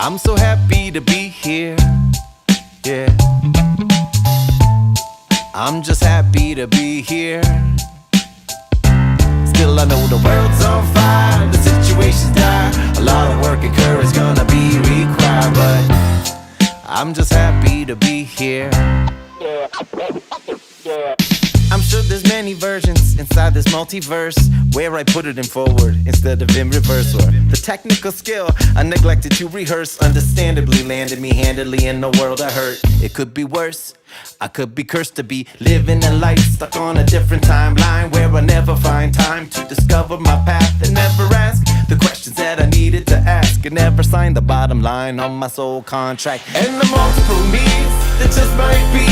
I'm so happy to be here, yeah. I'm just happy to be here. Still I know the world's on fire, the situation's dire. A lot of work and courage gonna be required, but I'm just happy to be here. I'm sure there's many versions inside this multiverse where I put it in forward instead of in reverse. Or the technical skill I neglected to rehearse understandably landed me handedly in the world I hurt. It could be worse. I could be cursed to be living a life stuck on a different timeline where I never find time to discover my path and never ask the questions that I needed to ask and never sign the bottom line on my soul contract. And the multiple me's that just might be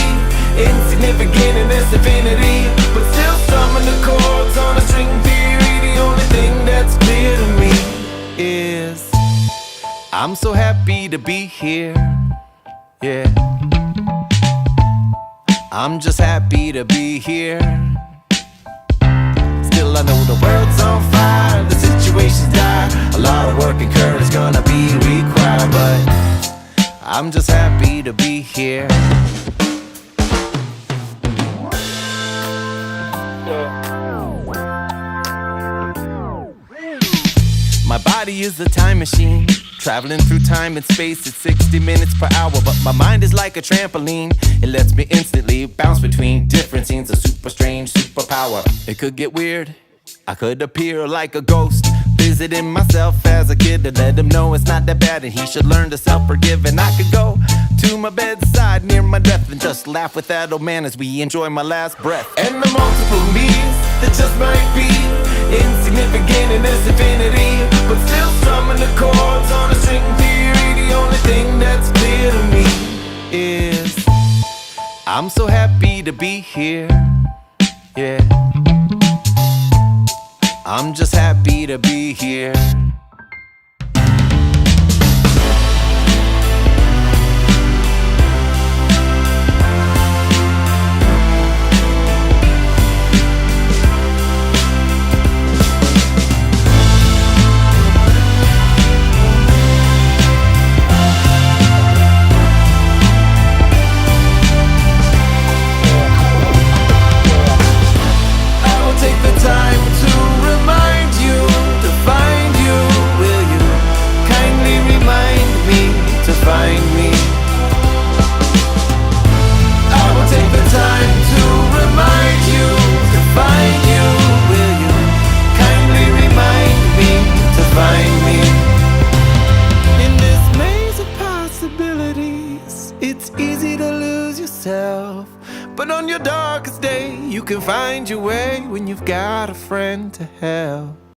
insignificant in this infinity, but still strumming the chords on a string theory. The only thing that's clear to me is I'm so happy to be here, yeah. I'm just happy to be here. Still I know the world's on fire, the situation's dire. A lot of work and courage gonna be required, but I'm just happy to be here. My body is a time machine, traveling through time and space at 60 minutes per hour. But my mind is like a trampoline, it lets me instantly bounce between different scenes. A super strange superpower. It could get weird, I could appear like a ghost, visiting myself as a kid to let him know it's not that bad and he should learn to self-forgive. And I could go to my bedside near my death and just laugh with that old man as we enjoy my last breath. And the multiple me's that just might be insignificant in this infinity, but still strumming the chords on a string theory. The only thing that's clear to me is I'm so happy to be here, yeah. I'm just happy to be here. But on your darkest day, you can find your way when you've got a friend to help.